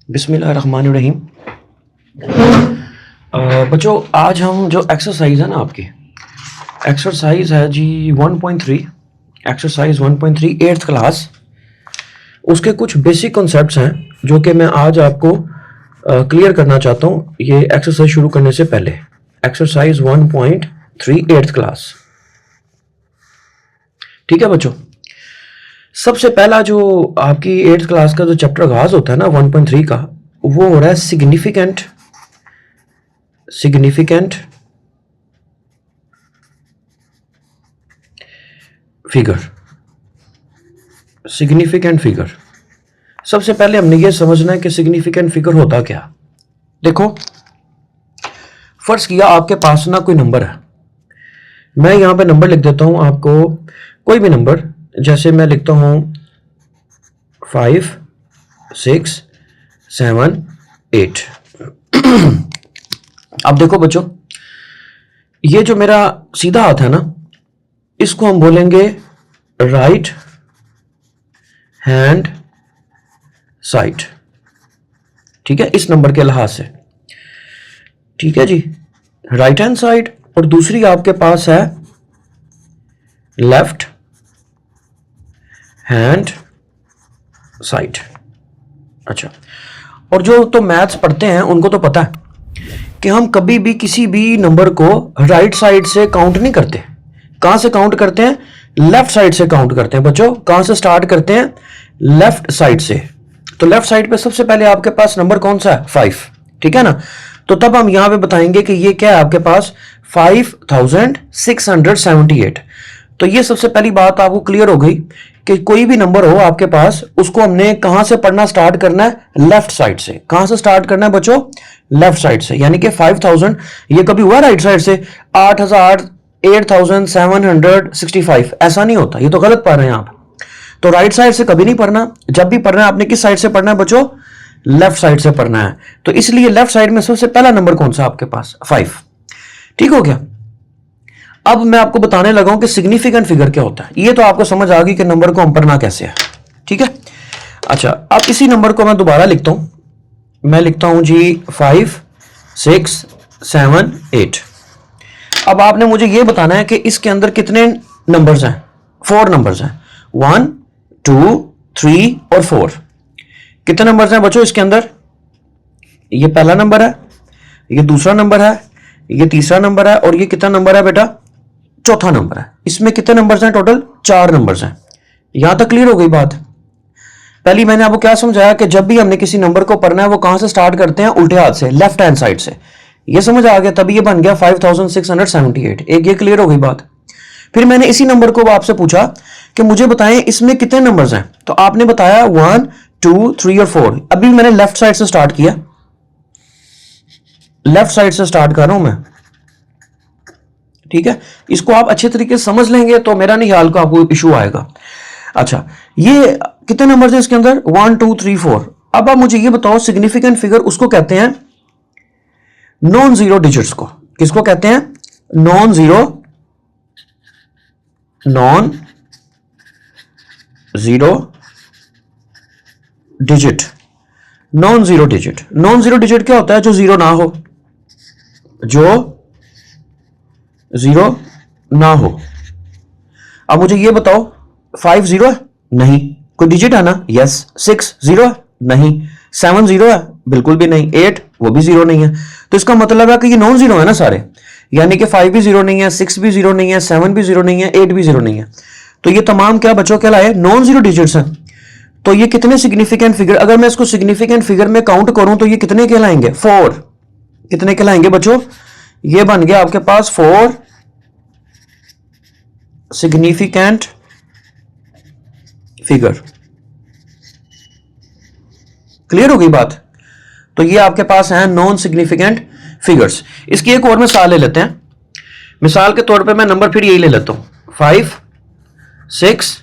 बिस्मिल्लाहिर्रहमानिर्रहीम। बच्चों, आज हम जो एक्सरसाइज है ना, आपकी एक्सरसाइज है जी 1.3, एक्सरसाइज 1.3 एट्थ क्लास, उसके कुछ बेसिक कॉन्सेप्ट्स हैं जो कि मैं आज आपको क्लियर करना चाहता हूँ ये एक्सरसाइज शुरू करने से पहले। एक्सरसाइज 1.3 एट्थ क्लास, ठीक है बच्चों। सबसे पहला जो आपकी एट्थ क्लास का जो चैप्टर आगाज होता है ना 1.3 का, वो हो रहा है सिग्निफिकेंट फिगर। सिग्निफिकेंट फिगर, सबसे पहले हमने ये समझना है कि सिग्निफिकेंट फिगर होता क्या। देखो, फर्ज किया आपके पास ना कोई नंबर है, मैं यहां पे नंबर लिख देता हूं आपको, कोई भी नंबर, जैसे मैं लिखता हूं 5, 6, 7, 8। अब देखो बच्चों, ये जो मेरा सीधा हाथ है ना, इसको हम बोलेंगे राइट हैंड साइड, ठीक है, इस नंबर के लिहाज से, ठीक है जी, राइट हैंड साइड। और दूसरी आपके पास है लेफ्ट हैंड साइड। अच्छा, और जो तो मैथ्स पढ़ते हैं उनको तो पता है कि हम कभी भी किसी भी नंबर को राइट साइड से काउंट नहीं करते। कहां से काउंट करते हैं? लेफ्ट साइड से काउंट करते हैं बच्चों। कहां से स्टार्ट करते हैं? लेफ्ट साइड से। तो लेफ्ट साइड पे सबसे पहले आपके पास नंबर कौन सा है? 5, ठीक है ना। तो तब हम यहां पे बताएंगे कि ये क्या है आपके पास? 5678। तो ये सबसे पहली बात आपको क्लियर हो गई कि कोई भी नंबर हो आपके पास, उसको हमने कहां से पढ़ना स्टार्ट करना है? लेफ्ट साइड से। कहां से स्टार्ट करना है बच्चों? लेफ्ट साइड से। यानी कि 5000 ये कभी हुआ राइट साइड से? 8765, ऐसा नहीं होता, ये तो गलत पढ़ रहे हैं आप। तो राइट साइड से कभी नहीं पढ़ना। जब भी पढ़ना है आपने किस साइड से पढ़ना है बच्चों? लेफ्ट साइड से पढ़ना है। तो इसलिए लेफ्ट साइड में सबसे पहला नंबर कौन सा आपके पास? 5, ठीक हो गया। अब मैं आपको बताने लगा हूं कि सिग्निफिकेंट फिगर क्या होता है। ये तो आपको समझ आ गई कि नंबर को हम पढ़ना कैसे है, ठीक है। अच्छा, अब इसी नंबर को मैं दोबारा लिखता हूं। मैं लिखता हूं जी 5, 6, 7, 8। अब आपने मुझे यह बताना है कि इसके अंदर कितने नंबर्स हैं? 4 नंबर्स हैं। 1, 2, 3 और 4। कितने नंबर्स हैं बच्चों इसके अंदर? ये पहला नंबर है, ये दूसरा नंबर है, ये तीसरा नंबर है, और ये कितना नंबर है बेटा? चौथा नंबर है। इसमें कितने नंबर्स हैं टोटल? 4 नंबर्स हैं। यहां तक क्लियर हो गई बात। पहली मैंने आपको क्या समझाया कि जब भी हमने किसी नंबर को पढ़ना है वो कहां से स्टार्ट करते हैं? उल्टे हाथ से, लेफ्ट हैंड साइड से। ये समझ आ गया, तभी ये बन गया 5678। एक ये क्लियर हो गई बात। फिर मैंने इसी नंबर को आपसे पूछा कि मुझे बताएं इसमें कितने नंबर्स हैं। तो आपने बताया 1, 2, 3 और 4। अभी मैंने लेफ्ट साइड से स्टार्ट किया, लेफ्ट साइड से स्टार्ट कर रहा हूं मैं, ठीक है। इसको आप अच्छे तरीके से समझ लेंगे तो मेरा नहीं ख्याल को आपको इशू आएगा। अच्छा, ये कितने नंबर हैं इसके अंदर? 1, 2, 3, 4। अब आप मुझे ये बताओ, सिग्निफिकेंट फिगर उसको कहते हैं नॉन जीरो डिजिट्स को। किसको कहते हैं? Non zero digit. Non zero digit क्या होता है? जो जीरो ना हो, अब मुझे ये बताओ, 5 जीरो है? नहीं। कोई डिजिट है ना? यस। 6 जीरो है? नहीं। 7 जीरो है? बिल्कुल भी नहीं। 8 वो भी जीरो नहीं है। तो इसका मतलब है कि ये नॉन जीरो है ना सारे। यानी कि 5 भी जीरो नहीं है, 6 भी जीरो नहीं है, 7 भी जीरो नहीं है, 8 भी जीरो नहीं है। तो ये तमाम क्या बच्चों कहलाए? नॉन जीरो डिजिट्स हैं। तो ये कितने सिग्निफिकेंट फिगर, अगर मैं इसको सिग्निफिकेंट फिगर में काउंट करूं तो ये कितने कहलाएंगे? 4। कितने कहलाएंगे बच्चों? ये बन गया आपके पास 4 सिग्निफिकेंट फिगर। क्लियर हो गई बात? तो ये आपके पास है नॉन सिग्निफिकेंट फिगर्स। इसकी एक और मिसाल ले लेते हैं। मिसाल के तौर पे मैं नंबर फिर यही ले लेता हूं, 5, 6।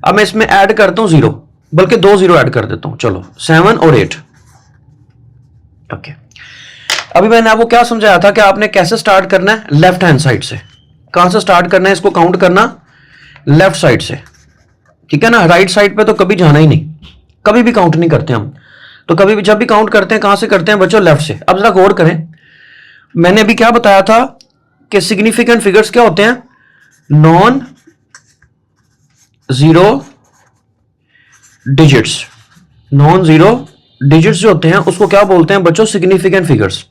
अब मैं इसमें ऐड करता हूं 0, बल्कि 2 0 ऐड कर देता हूं। चलो, 7 और 8। ओके, अभी मैंने आपको क्या समझाया था कि आपने कैसे स्टार्ट करना है? लेफ्ट हैंड साइड से। कहां से स्टार्ट करना है इसको काउंट करना? लेफ्ट साइड से, ठीक है ना। राइट साइड पे तो कभी जाना ही नहीं, कभी भी काउंट नहीं करते हम। तो कभी भी जब भी काउंट करते हैं कहां से करते हैं बच्चों? लेफ्ट से। अब जरा गौर करें, मैंने अभी क्या बताया था कि सिग्निफिकेंट फिगर्स क्या होते हैं? Non zero digits. Non zero digits जो होते हैं उसको क्या बोलते हैं बच्चों? Significant figures.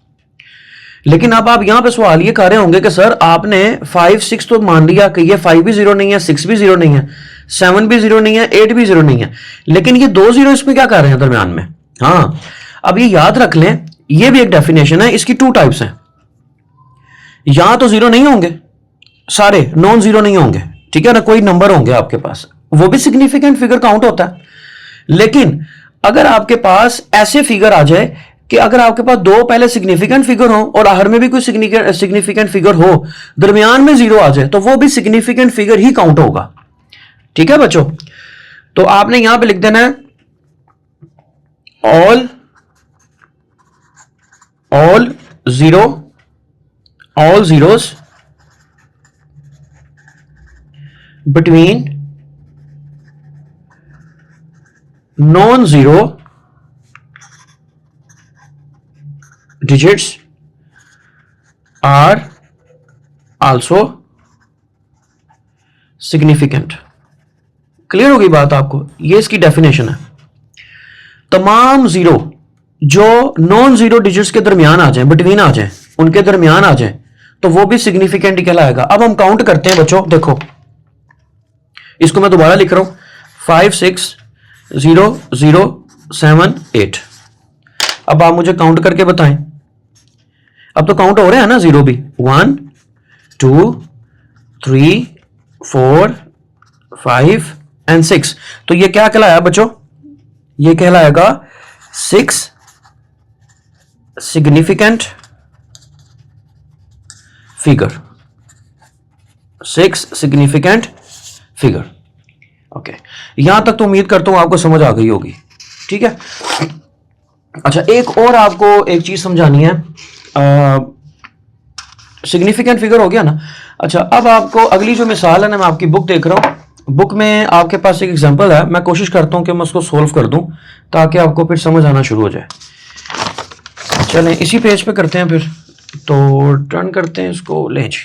लेकिन अब आप यहां पे सवाल ये कर रहे होंगे कि सर आपने 5 6 तो मान लिया कि ये 5 भी जीरो नहीं है, 6 भी जीरो नहीं है, 7 भी जीरो नहीं है, 8 भी जीरो नहीं है, लेकिन ये 2 जीरो इसमें क्या कर रहे हैं दरमियान में? हाँ, अब ये याद रख लें, ये भी एक डेफिनेशन है, इसकी 2 टाइप्स हैं। यहां तो जीरो नहीं होंगे, सारे नॉन जीरो नहीं होंगे, ठीक है ना, कोई नंबर होंगे आपके पास, वो भी सिग्निफिकेंट फिगर काउंट होता है। लेकिन अगर आपके पास ऐसे फिगर आ जाए कि अगर आपके पास 2 पहले सिग्निफिकेंट फिगर हो और आखिर में भी कोई सिग्निफिकेंट फिगर हो, दरमियान में जीरो आ जाए, तो वो भी सिग्निफिकेंट फिगर ही काउंट होगा। ठीक है बच्चों? तो आपने यहां पे लिख देना है all zeros between non zero digits are also significant। Clear होगी बात आपको? ये इसकी डेफिनेशन है। तमाम जीरो जो नॉन जीरो डिजिट्स के दरमियान आ जाएं, बिटवीन आ जाएं, उनके दरमियान आ जाएं, तो वो भी सिग्निफिकेंट ही कहलाएगा। अब हम काउंट करते हैं बच्चों, देखो इसको मैं दोबारा लिख रहा हूं, 5 6 0 0 7 8। अब आप मुझे काउंट करके बताएं। अब तो काउंट हो रहे हैं ना जीरो भी, 1 2 3 4 5 एंड 6। तो ये क्या कहलाया बच्चों? ये कहलाएगा 6 significant figure. 6 significant figure. Okay, यहां तक तो उम्मीद करता हूं आपको समझ आ गई होगी। ठीक है, अच्छा एक और आपको एक चीज समझानी है। सिग्निफिकेंट फिगर हो गया ना। अच्छा, अब आपको अगली जो मिसाल है ना, मैं आपकी बुक देख रहा हूं, बुक में आपके पास एक एग्जांपल है, मैं कोशिश करता हूं कि मैं उसको सोल्व कर दूं ताकि आपको फिर समझ आना शुरू हो जाए। चलें इसी पेज पे करते हैं फिर, तो टर्न करते हैं इसको। लें जी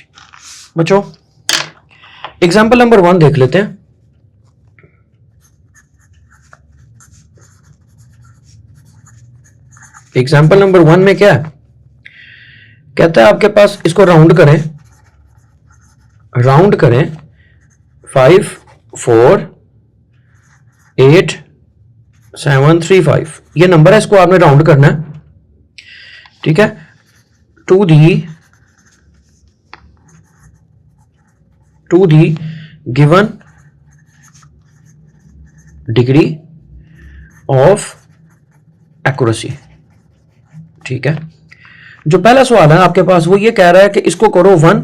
बच्चों, एग्जांपल नंबर 1 देख लेते हैं। एग्जाम्पल नंबर 1 में क्या है? कहता है आपके पास, इसको राउंड करें 5 4 8 7 3 5, ये नंबर है, इसको आपने राउंड करना है। ठीक है, to the given degree of accuracy. ठीक है, जो पहला सवाल है आपके पास वो ये कह रहा है कि इसको करो 1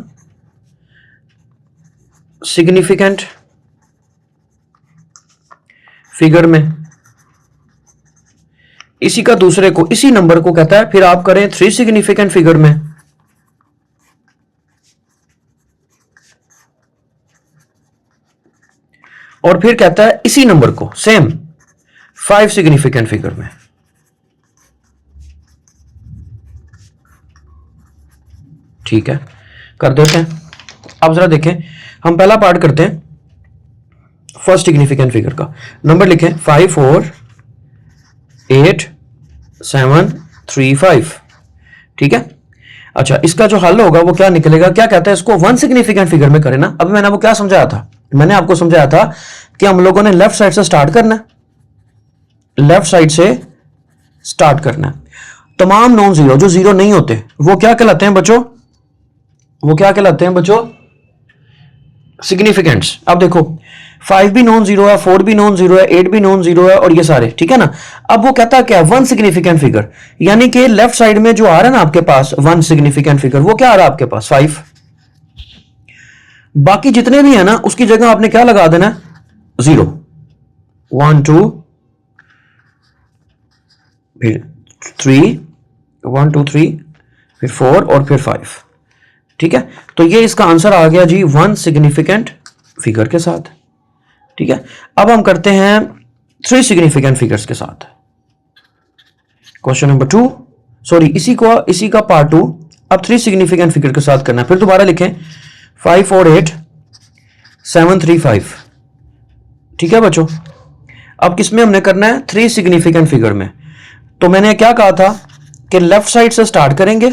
सिग्निफिकेंट फिगर में, इसी का दूसरे को, इसी नंबर को कहता है फिर आप करें 3 सिग्निफिकेंट फिगर में, और फिर कहता है इसी नंबर को सेम 5 सिग्निफिकेंट फिगर में। ठीक है, कर देते हैं। अब जरा देखें, हम पहला पार्ट करते हैं, फर्स्ट सिग्निफिकेंट फिगर का नंबर लिखें 5 4 8 7 3 5। ठीक है, अच्छा इसका जो हल होगा वो क्या निकलेगा? क्या कहता है, इसको 1 सिग्निफिकेंट फिगर में करें ना। अभी मैंने आपको क्या समझाया था? मैंने आपको समझाया था कि हम लोगों ने लेफ्ट साइड से स्टार्ट करना है, लेफ्ट साइड से स्टार्ट करना है। तमाम नॉन जीरो जो जीरो नहीं होते वो क्या कहलाते हैं बच्चों? वो क्या कहलाते हैं बच्चों? सिग्निफिकेंट्स। अब देखो 5 भी नॉन जीरो है, 4 भी नॉन जीरो है, 8 भी नॉन जीरो है, और ये सारे। ठीक है ना। अब वो कहता है क्या? 1 सिग्निफिकेंट फिगर, यानी कि लेफ्ट साइड में जो आ रहा है ना आपके पास 1 सिग्निफिकेंट फिगर, वो क्या आ रहा है आपके पास? 5। बाकी जितने भी है ना उसकी जगह आपने क्या लगा देना? 0 1 2 फिर 3 1 2 3 फिर 4 और फिर 5। ठीक है, तो ये इसका आंसर आ गया जी 1 सिग्निफिकेंट फिगर के साथ। ठीक है, अब हम करते हैं 3 सिग्निफिकेंट फिगर्स के साथ। क्वेश्चन नंबर 2, सॉरी इसी का पार्ट 2 अब 3 सिग्निफिकेंट फिगर के साथ करना है। फिर दोबारा लिखें 548735। ठीक है बच्चों, अब किसमें हमने करना है? 3 सिग्निफिकेंट फिगर में। तो मैंने क्या कहा था कि लेफ्ट साइड से स्टार्ट करेंगे।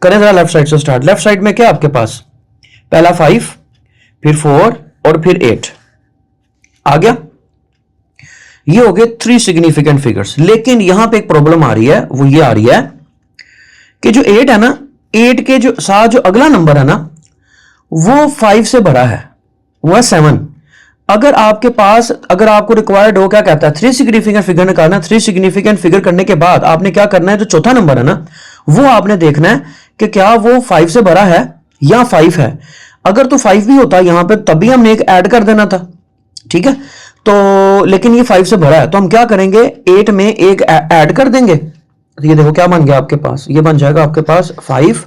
करें जरा लेफ्ट साइड से स्टार्ट। लेफ्ट साइड में क्या आपके पास? पहला 5, फिर 4 और फिर 8 आ गया। ये हो गए 3 सिग्निफिकेंट फिगर्स। लेकिन यहां पे एक प्रॉब्लम आ रही है, वो ये आ रही है कि जो 8 है ना, 8 के जो साथ जो अगला नंबर है ना, वो 5 से बड़ा है, वो है 7। अगर आपको रिक्वायर्ड हो, क्या कहता है, 3 सिग्निफिकेंट फिगर निकालना। 3 सिग्निफिकेंट फिगर करने के बाद आपने क्या करना है, जो चौथा नंबर है ना, वो आपने देखना है कि क्या वो 5 से बड़ा है या 5 है। अगर तो 5 भी होता यहां पे, तभी हमने एक ऐड कर देना था। ठीक है, तो लेकिन ये 5 से बड़ा है, तो हम क्या करेंगे, 8 में एक ऐड कर देंगे। तो ये देखो क्या बन गया आपके पास, ये बन जाएगा आपके पास 5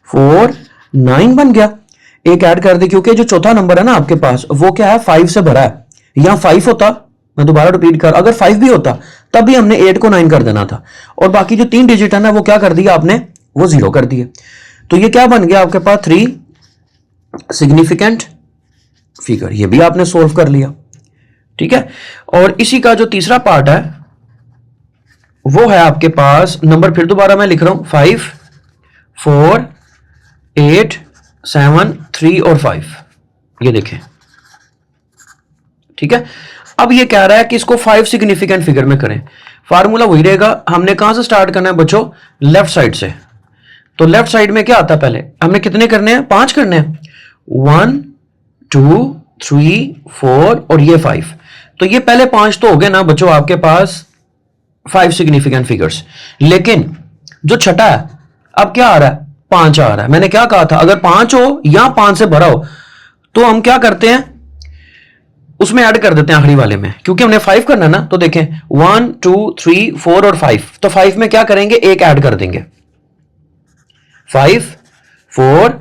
4 9 बन गया। एक ऐड कर दे, क्योंकि जो चौथा नंबर है ना आपके पास, वो क्या है, 5 से भरा है। यहां 5 होता, मैं दोबारा रिपीट कर, अगर 5 भी होता तब भी हमने 8 को 9 कर देना था, और बाकी जो 3 डिजिट है ना, वो क्या कर दिया आपने, वो 0 कर दिए। तो ये क्या बन गया आपके पास, 3 सिग्निफिकेंट फिगर। ये भी आपने सोल्व कर लिया। ठीक है, और इसी का जो तीसरा पार्ट है, वो है आपके पास नंबर, फिर दोबारा मैं लिख रहा हूं, 5 4 8 7 3 और 5। ये देखें। ठीक है, अब ये कह रहा है कि इसको 5 सिग्निफिकेंट फिगर में करें। फार्मूला वही रहेगा, हमने कहां से स्टार्ट करना है बच्चों, लेफ्ट साइड से। तो लेफ्ट साइड में क्या आता है, पहले हमने कितने करने हैं, 5 करने हैं, 1 2 3 4 और ये 5। तो ये पहले 5 तो हो गए ना बच्चों आपके पास 5 सिग्निफिकेंट फिगर्स। लेकिन जो छठा है, अब क्या आ रहा है, 5 आ रहा है। मैंने क्या कहा था, अगर 5 हो या 5 से भरा हो, तो हम क्या करते हैं, उसमें ऐड कर देते हैं आखिरी वाले में, क्योंकि हमने 5 करना है ना। तो देखें 1 2 3 4 और 5, तो 5 में क्या करेंगे, एक ऐड कर देंगे, 5 4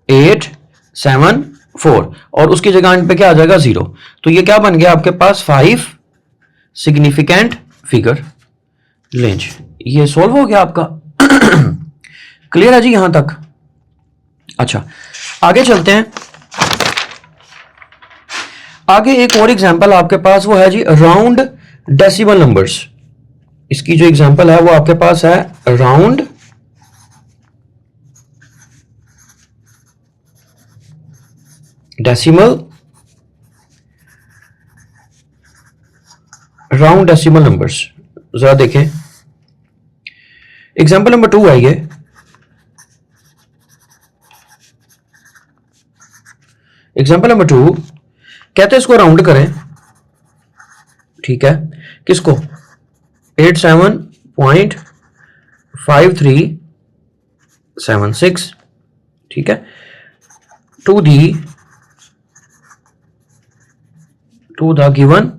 8 7 4, और उसकी जगह पे क्या आ जाएगा, 0। तो ये क्या बन गया आपके पास, 5 सिग्निफिकेंट फिगर रेंज। ये सोल्व हो गया आपका। क्लियर है जी यहां तक? अच्छा, आगे चलते हैं। आगे एक और एग्जांपल आपके पास, वो है जी राउंड डेसिमल नंबर्स। इसकी जो एग्जांपल है वो आपके पास है राउंड डेसिमल नंबर्स। जरा देखें, एग्जांपल नंबर 2 है ये। एग्जांपल नंबर 2 कहते हैं इसको राउंड करें। ठीक है, किसको, 87.5376। ठीक है, to the given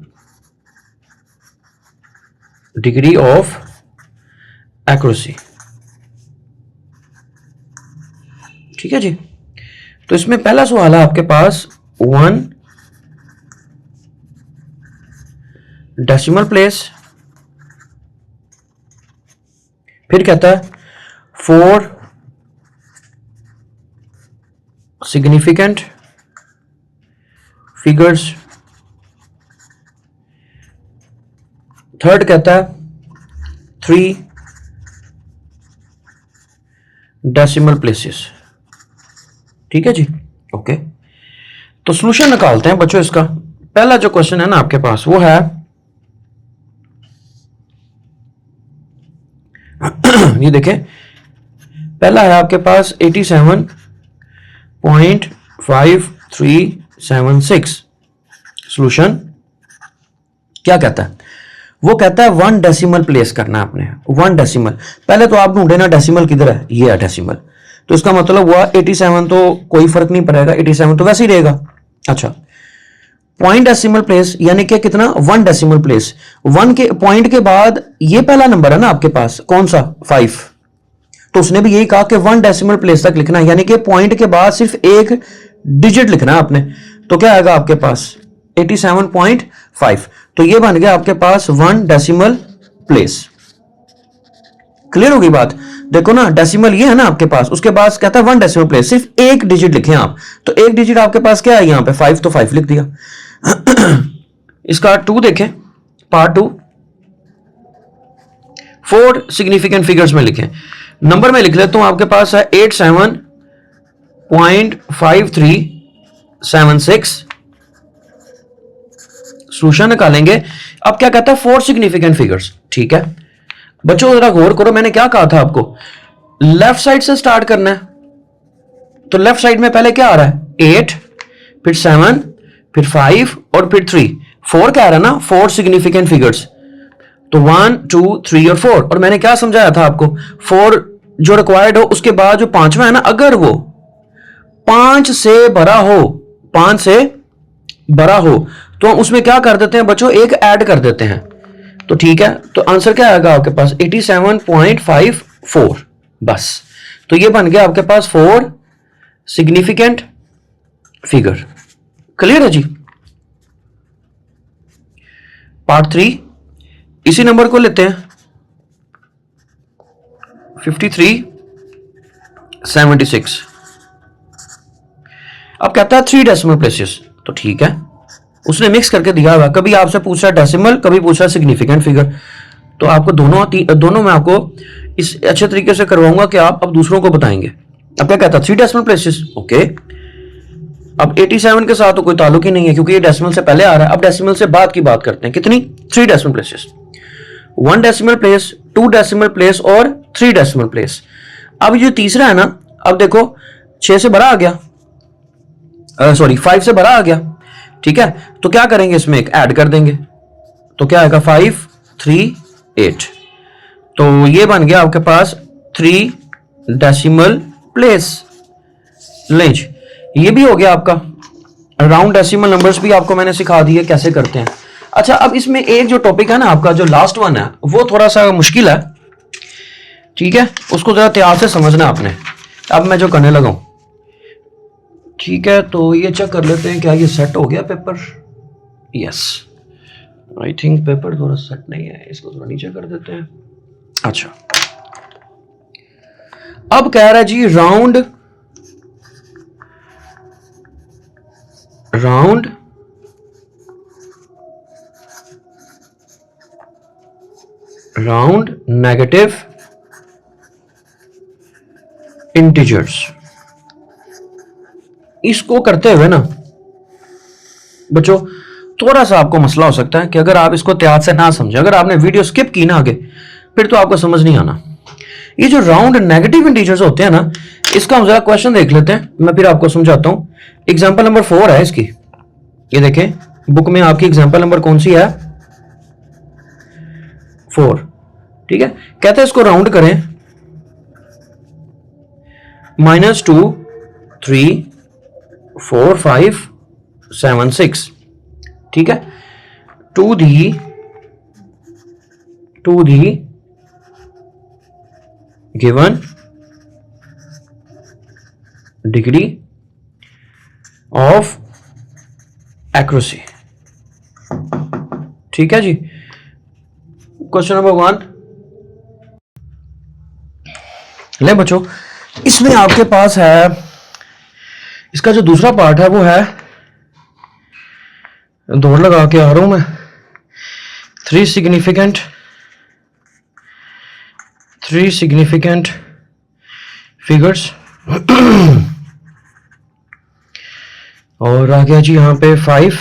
degree of accuracy. ठीक है जी, तो इसमें पहला सवाल है आपके पास 1 डेसिमल प्लेस, फिर कहता है 4 सिग्निफिकेंट फिगर्स, थर्ड कहता है 3 डेसिमल प्लेसेस। ठीक है जी, ओके। तो सॉल्यूशन निकालते हैं बच्चों इसका। पहला जो क्वेश्चन है ना आपके पास, वो है ये देखें, पहला है आपके पास 87.5376। सॉल्यूशन क्या कहता है, वो कहता है 1 डेसिमल प्लेस करना है आपने। 1 डेसिमल, पहले तो आप ढूंढे ना डेसिमल किधर है, ये है डेसिमल। तो इसका मतलब हुआ 87, तो कोई फर्क नहीं पड़ेगा, 87 तो वैसे ही रहेगा। अच्छा, पॉइंट डेसिमल प्लेस यानी कि कितना, 1 डेसिमल प्लेस। 1 के पॉइंट के बाद ये पहला नंबर है ना आपके पास, कौन सा, 5। तो उसने भी यही कहा कि 1 डेसिमल प्लेस तक लिखना है, यानी कि पॉइंट के बाद सिर्फ एक डिजिट लिखना है आपने। तो क्या आएगा आपके पास 87.5। तो ये बन गया आपके पास 1 डेसिमल प्लेस। क्लियर होगी बात? देखो ना, डेसिमल ये है ना आपके पास, उसके बाद कहता है 1 डेसिमल प्लेस, सिर्फ एक डिजिट लिखें आप, तो एक डिजिट आपके पास क्या है यहाँ पे 5, तो 5 लिख दिया। इसका 2 देखें, पार्ट 2, 4 सिग्निफिकेंट फिगर्स में लिखें। नंबर में लिख लेता हूं, आपके पास है 87.5376। सोल्यूशन निकालेंगे। अब क्या कहता है 4 सिग्निफिकेंट फिगर्स। ठीक है बच्चों, जरा गौर करो, मैंने क्या कहा था आपको, लेफ्ट साइड से स्टार्ट करना है। तो लेफ्ट साइड में पहले क्या आ रहा है 8, फिर 7, फिर 5 और फिर 3। 4 क्या आ रहा है ना, 4 सिग्निफिकेंट फिगर्स। तो 1, 2, 3 और 4। और मैंने क्या समझाया था आपको, 4 जो रिक्वायर्ड हो, उसके बाद जो 5वां है ना, अगर वो 5 से बड़ा हो, 5 से बड़ा हो, तो हम उसमें क्या कर देते हैं बच्चों, एक ऐड कर देते हैं। तो ठीक है, तो आंसर क्या आएगा आपके पास 87.54 बस। तो ये बन गया आपके पास 4 सिग्निफिकेंट फिगर। क्लियर है जी? पार्ट 3 इसी नंबर को लेते हैं 5376। अब कहता है 3 डेसिमल प्लेसेस। तो ठीक है, उसने मिक्स करके दिया हुआ, कभी आपसे पूछ रहा है डेसिमल, कभी पूछ रहा है सिग्निफिकेंट फिगर। तो आपको दोनों में आपको इस अच्छे तरीके से करवाऊंगा कि आप अब दूसरों को बताएंगे। अब क्या कहता है 3 डेसिमल प्लेसेस। ओके, अब 87 के साथ तो कोई ताल्लुक ही नहीं है क्योंकि ये डेसिमल से पहले आ रहा है। अब डेसिमल से बाद की बात करते हैं, कितनी 3 decimal places, 1 decimal place, 2 decimal place और 3 डेसिमल प्लेस। अब ये तीसरा है ना, अब देखो 6 से बड़ा आ गया, सॉरी 5 से बड़ा आ गया। ठीक है, तो क्या करेंगे, इसमें एक ऐड कर देंगे। तो क्या आएगा 5, 3, 8। तो ये बन गया आपके पास 3 डेसिमल प्लेस। लेंज ये भी हो गया आपका। राउंड डेसिमल नंबर्स भी आपको मैंने सिखा दिए कैसे करते हैं। अच्छा, अब इसमें एक जो टॉपिक है ना आपका, जो लास्ट वन है, वो थोड़ा सा मुश्किल है। ठीक है, उसको जरा ध्यान से समझना आपने। अब मैं जो करने लगा हूं, ठीक है, तो ये चेक कर लेते हैं क्या ये सेट हो गया paper. Yes, I think paper थोड़ा सेट नहीं है, इसको थोड़ा नीचे कर देते हैं। अच्छा, अब कह रहा है जी राउंड नेगेटिव इंटीजर्स। इसको करते हुए ना बच्चों, थोड़ा सा आपको मसला हो सकता है कि अगर आप इसको त्याग से ना समझे, अगर आपने वीडियो स्किप की ना आगे, फिर तो आपको समझ नहीं आना। ये जो राउंड नेगेटिव इंटीजर्स होते हैं ना, इसका हम जरा क्वेश्चन देख लेते हैं, मैं फिर आपको समझाता हूं। एग्जांपल नंबर 4 है इसकी, ये देखें बुक में आपकी एग्जांपल नंबर कौन सी है 4। ठीक है, कहते हैं इसको राउंड करें -2, 3, 4, 5, 7, 6। ठीक है, to the given degree of accuracy. ठीक है जी, क्वेश्चन नंबर 1 ले बच्चों, इसमें आपके पास है, इसका जो दूसरा पार्ट है वो है, दौड़ लगा के आ रहा हूं मैं, 3 सिग्निफिकेंट फिगर्स। और आ गया जी यहाँ पे 5।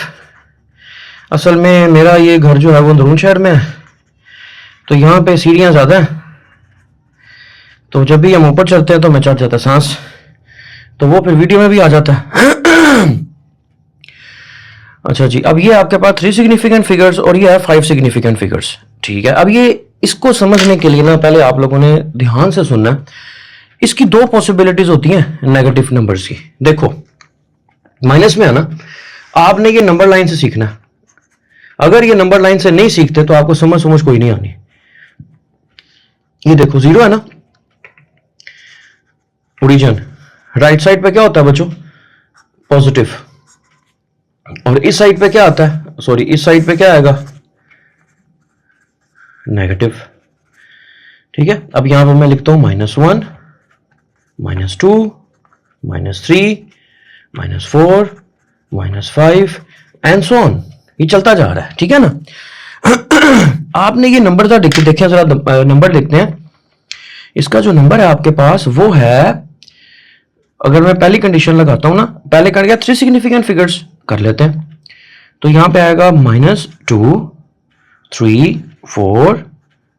असल में मेरा ये घर जो है वो अंदरून शहर में है, तो यहाँ पे सीढ़ियाँ ज़्यादा हैं, तो जब भी हम ऊपर चढ़ते हैं तो मैं चढ़ जाता सांस, तो वो फिर वीडियो में भी आ जाता है। अच्छा जी, अब ये आपके पास 3 सिग्निफिकेंट फिगर्स और ये है 5 सिग्निफिकेंट फिगर्स। ठीक है, अब ये इसको समझने के लिए ना पहले आप लोगों ने ध्यान से सुनना है। इसकी 2 पॉसिबिलिटीज होती हैं नेगेटिव नंबर्स की। देखो माइनस में है ना, आपने ये नंबर लाइन से सीखना है। अगर ये नंबर लाइन से नहीं सीखते तो आपको समझ कोई नहीं आनी। ये देखो 0 है ना, ओरिजिन राइट साइड पे क्या होता है बच्चों पॉजिटिव, और इस साइड पे क्या आता है, सॉरी इस साइड पे क्या आएगा नेगेटिव। ठीक है, अब यहां पर मैं लिखता हूं -1, -2, -3, -4, -5 एंड सो ऑन। ये चलता जा रहा है, ठीक है ना। आपने ये नंबर था देखें जरा, नंबर लिखते हैं। इसका जो नंबर है आपके पास वो है, अगर मैं पहली कंडीशन लगाता हूं ना, पहले कर गया 3 सिग्निफिकेंट फिगर्स कर लेते हैं, तो यहां पे आएगा -2, 3, 4,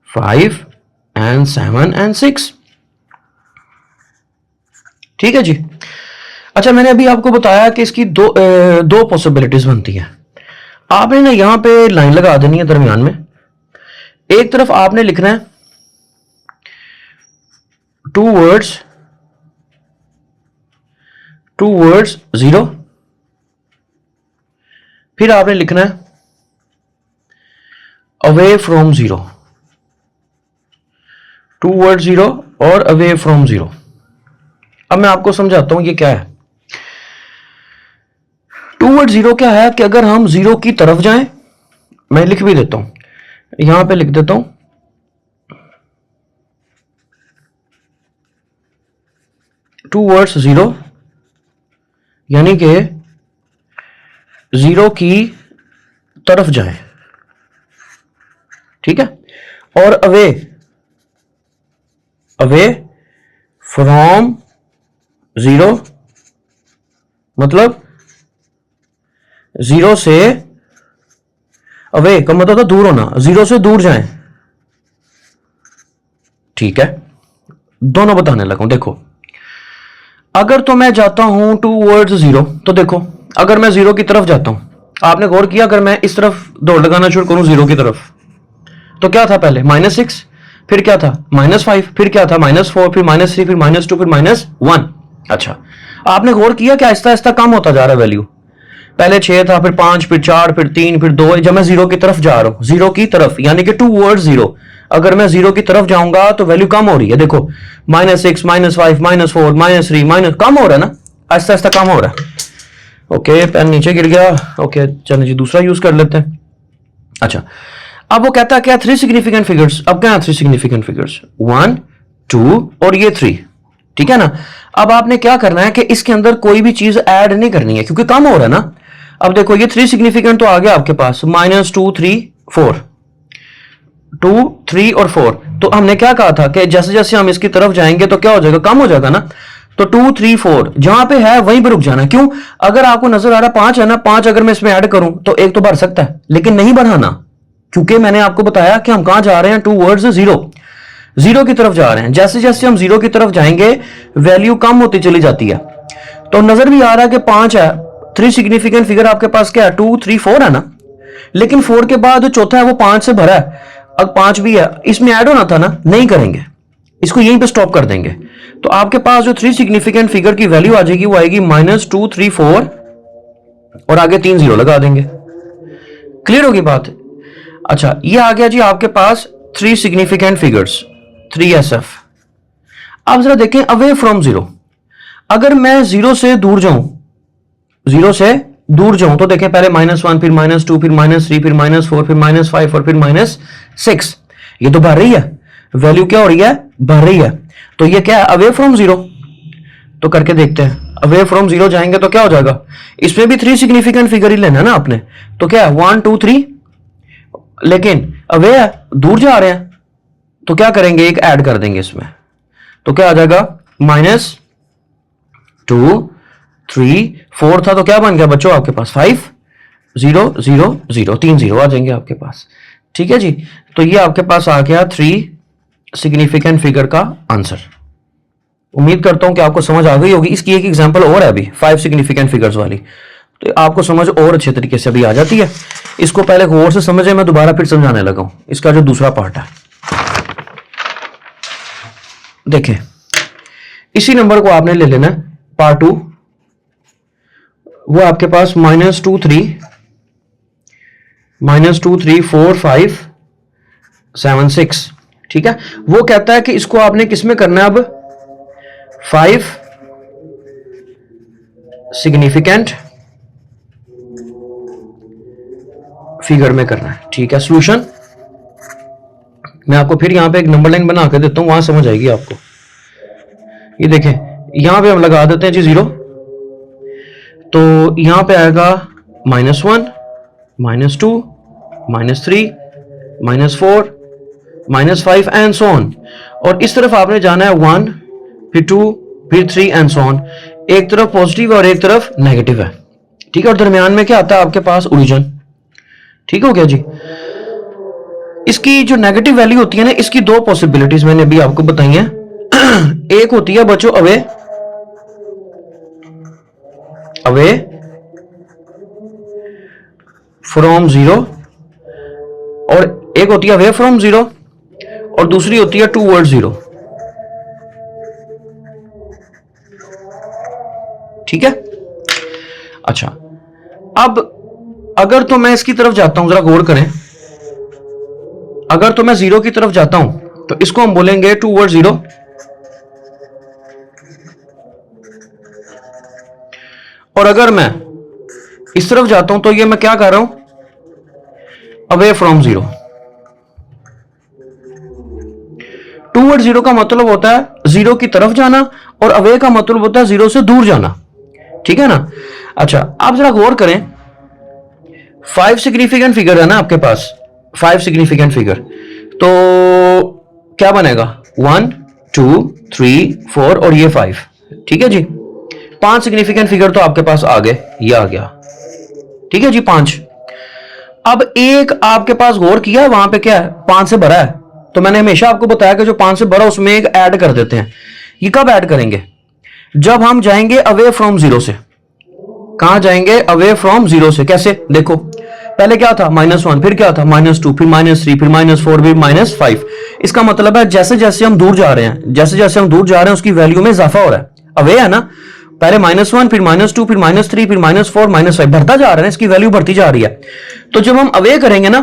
5 एंड 7 एंड 6। ठीक है जी। अच्छा, मैंने अभी आपको बताया कि इसकी दो पॉसिबिलिटीज बनती हैं। आपने ना यहां पे लाइन लगा देनी है दरमियान में। एक तरफ आपने लिखना है 2 वर्ड्स 0, फिर आपने लिखना है अवे फ्रॉम 0, 2 वर्ड 0 और अवे फ्रॉम 0। अब मैं आपको समझाता हूं ये क्या है। 2 वर्ड 0 क्या है कि अगर हम 0 की तरफ जाएं, मैं लिख भी देता हूं, यहां पे लिख देता हूं 2 वर्ड्स 0, यानी कि 0 की तरफ जाएं, ठीक है। और अवे फ्रॉम 0 मतलब 0 से अवे का मतलब था दूर होना, 0 से दूर जाएं। ठीक है, दोनों बताने लगा हूं। देखो, अगर तो मैं जाता हूं 2 वर्ड्स 0, तो देखो अगर मैं 0 की तरफ जाता हूं, आपने गौर किया, अगर मैं इस तरफ दौड़ लगाना शुरू करूं 0 की तरफ, तो क्या था पहले -6, फिर क्या था -5, फिर क्या था -4, फिर -3, फिर -2, फिर -1। अच्छा, आपने गौर किया कि आहिस्ता आहिस्ता कम होता जा रहा है वैल्यू। पहले 6 था, फिर 5, फिर 4, फिर 3, फिर 2। जब मैं 0 की तरफ जा रहा हूं, 0 की तरफ यानी कि 2 वर्ड 0, अगर मैं 0 की तरफ जाऊंगा तो वैल्यू कम हो रही है। देखो -6, -5, -4, -3 कम हो रहा है ना, आहिस्ता आहिस्ता कम हो रहा है। ओके, पेन नीचे गिर गया। ओके, चलो जी दूसरा यूज कर लेते हैं। अच्छा, अब वो कहता है क्या 3 सिग्निफिकेंट फिगर्स। अब क्या 3 सिग्निफिकेंट फिगर्स 1, 2 और ये 3, ठीक है ना। अब आपने क्या करना है कि इसके अंदर कोई भी चीज ऐड नहीं करनी है क्योंकि कम हो रहा है ना। अब देखो ये 3 सिग्निफिकेंट तो आ गया आपके पास, -2, 3, 4, 2, 3 और 4। तो हमने क्या कहा था कि जैसे जैसे हम इसकी तरफ जाएंगे तो क्या हो जाएगा, कम हो जाएगा ना। तो 2, 3, 4 जहां पे है वहीं पे रुक जाना। क्यों? अगर आपको नजर आ रहा 5 है ना, 5 अगर मैं इसमें ऐड करूं तो एक तो बढ़ सकता है, लेकिन नहीं बढ़ाना, क्योंकि मैंने आपको बताया कि हम कहां जा रहे हैं, 2 वर्ड्स 0 की तरफ जा रहे हैं। जैसे जैसे हम 0 की तरफ जाएंगे वैल्यू कम होती चली जाती है। तो नजर भी आ रहा है कि 5 है, 3 सिग्निफिकेंट फिगर आपके पास क्या है, 2, 3, 4 है ना। लेकिन 4 के बाद जो चौथा है वो 5 से भरा है। अब 5 भी है, इसमें ऐड होना था ना, नहीं करेंगे, इसको यहीं पे स्टॉप कर देंगे। तो आपके पास जो 3 सिग्निफिकेंट फिगर की वैल्यू आ जाएगी वो आएगी -2, 3, 4 और आगे 3 0 लगा देंगे। क्लियर होगी बात? अच्छा, ये आ गया जी आपके पास 3 सिग्निफिकेंट फिगर्स 3SF। अब जरा देखें अवे फ्रॉम 0। अगर मैं 0 से दूर जाऊं, 0 से दूर जाऊं तो देखें पहले -1, फिर -2, फिर -3, फिर -4, फिर -5 और फिर -6। ये तो बढ़ रही है वैल्यू, क्या हो रही है, बढ़ रही है। तो ये क्या है, अवे फ्रॉम 0। तो करके देखते हैं, अवे फ्रॉम 0 जाएंगे तो क्या हो जाएगा, इसमें भी 3 सिग्निफिकेंट फिगर ही लेना है ना आपने। तो क्या है 1, 2, 3, लेकिन अवे है, दूर जा रहे हैं, तो क्या करेंगे, एक ऐड कर देंगे इसमें। तो क्या आ जाएगा, -2, 3, 4 था तो क्या बन गया बच्चों आपके पास 5, 0, 0, 0, 3 0 आ जाएंगे आपके पास। ठीक है जी, तो ये आपके पास आ गया 3 सिग्निफिकेंट फिगर का आंसर। उम्मीद करता हूं कि आपको समझ आ गई होगी। इसकी एक एग्जांपल और है अभी 5 सिग्निफिकेंट फिगर्स वाली, तो आपको समझ और अच्छे तरीके से अभी आ जाती है। इसको पहले गौर से समझे, मैं दोबारा फिर समझाने लगा हूं इसका जो दूसरा पार्ट है। देखें, इसी नंबर को आपने ले लेना पार्ट 2, वो आपके पास -2, 3, 4, 5, 7, 6। ठीक है, वो कहता है कि इसको आपने किस में करना है, अब 5 सिग्निफिकेंट फिगर में करना है। ठीक है, सॉल्यूशन मैं आपको फिर यहाँ पे एक नंबर लाइन बना के देता हूँ, वहां समझ आएगी आपको। ये देखें, यहां पे हम लगा देते हैं जी 0, तो यहां पे आएगा -1, -2, -3, -4, -5 एंड सो ऑन। और इस तरफ आपने जाना है 1, फिर 2, फिर 3 एंड सो ऑन। एक तरफ पॉजिटिव और एक तरफ नेगेटिव है, ठीक है। और दरमियान में क्या आता है आपके पास? ओरिजिन। ठीक हो गया जी। इसकी जो नेगेटिव वैल्यू होती है ना, इसकी दो पॉसिबिलिटीज मैंने अभी आपको बताई हैं। एक होती है बच्चों अवे फ्रॉम 0, और एक होती है अवे फ्रॉम 0, और दूसरी होती है टूवर्ड 0। ठीक है। अच्छा, अब अगर तो मैं इसकी तरफ जाता हूं, जरा गौर करें, अगर तो मैं 0 की तरफ जाता हूं तो इसको हम बोलेंगे टूवर्ड 0, और अगर मैं इस तरफ जाता हूं तो ये मैं क्या कर रहा हूं? Away from 0। टूवर्ड 0 का मतलब होता है 0 की तरफ जाना, और अवे का मतलब होता है 0 से दूर जाना। ठीक है ना। अच्छा, आप जरा गौर करें, 5 सिग्निफिकेंट फिगर है ना आपके पास, 5 सिग्निफिकेंट फिगर, तो क्या बनेगा? 1, 2, 3, 4 और ये 5। ठीक है जी। 5 सिग्निफिकेंट फिगर तो आपके पास आ गए, ये आ गया। ठीक है जी, 5। अब एक आपके पास गौर किया, वहां पे क्या है? 5 से भरा है, तो मैंने हमेशा आपको बताया कि जो 5 से भरा उसमें एक ऐड कर देते हैं। ये कब ऐड करेंगे? जब हम जाएंगे अवे फ्रॉम 0 से। कहां जाएंगे? अवे फ्रॉम 0 से। कैसे? देखो, पहले क्या था? -1, फिर क्या था? -2, फिर -3, फिर -4, फिर -5। इसका मतलब है जैसे जैसे हम दूर जा रहे हैं, जैसे जैसे हम दूर जा रहे हैं, उसकी वैल्यू में इजाफा हो रहा है। अवे है ना, पहले -1, फिर -2, फिर -3, फिर -4, -5, बढ़ता जा रहा है, इसकी वैल्यू बढ़ती जा रही है। तो जब हम अवे करेंगे ना,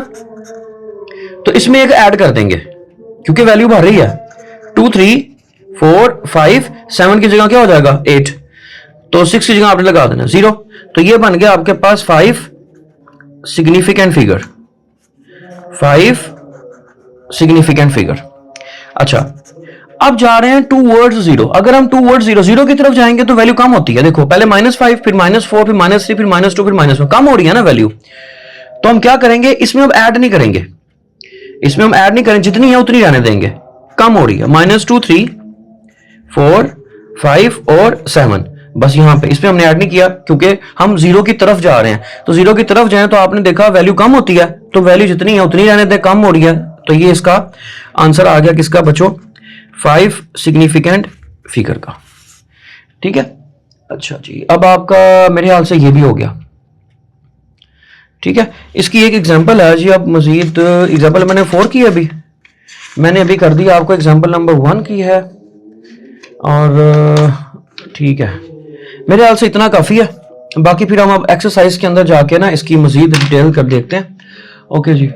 तो इसमें एक ऐड कर देंगे, क्योंकि वैल्यू बढ़ रही है। 2, 3, 4, 5, 7 की जगह क्या हो जाएगा? 8। तो 6 की जगह आपने लगा देना 0। तो ये बन गया आपके पास 5 सिग्निफिकेंट फिगर, 5 सिग्निफिकेंट फिगर। अच्छा, अब जा रहे हैं टूवर्ड्स 0। अगर हम टूवर्ड्स 0 की तरफ जाएंगे तो वैल्यू कम होती है। देखो, पहले -5, फिर -4, फिर -3, फिर -2, फिर -1, कम हो रही है ना वैल्यू। तो हम क्या करेंगे? इसमें अब ऐड नहीं करेंगे, इसमें हम ऐड नहीं करेंगे, जितनी है उतनी रहने देंगे। कम हो रही है, -2, 3, 4, 5 और 7, बस यहां पे इसमें हमने ऐड नहीं किया, क्योंकि हम 0 की तरफ जा रहे हैं। तो 0 की तरफ जाएं तो आपने देखा वैल्यू कम होती है, तो वैल्यू जितनी है उतनी रहने दें, कम हो रही है। तो ये इसका आंसर आ गया किसका बच्चों? 5 सिग्निफिकेंट फिगर का। ठीक है। अच्छा जी, अब आपका मेरे ख्याल से ये भी हो गया। ठीक है, इसकी एक एग्जांपल है जी। अब मजीद एग्जांपल मैंने 4 की है, अभी मैंने अभी कर दिया आपको एग्जांपल नंबर 1 की है, और ठीक है, मेरे ख्याल से इतना काफ़ी है। बाकी फिर हम अब एक्सरसाइज के अंदर जाके ना इसकी मजीद डिटेल कर देखते हैं। ओके जी।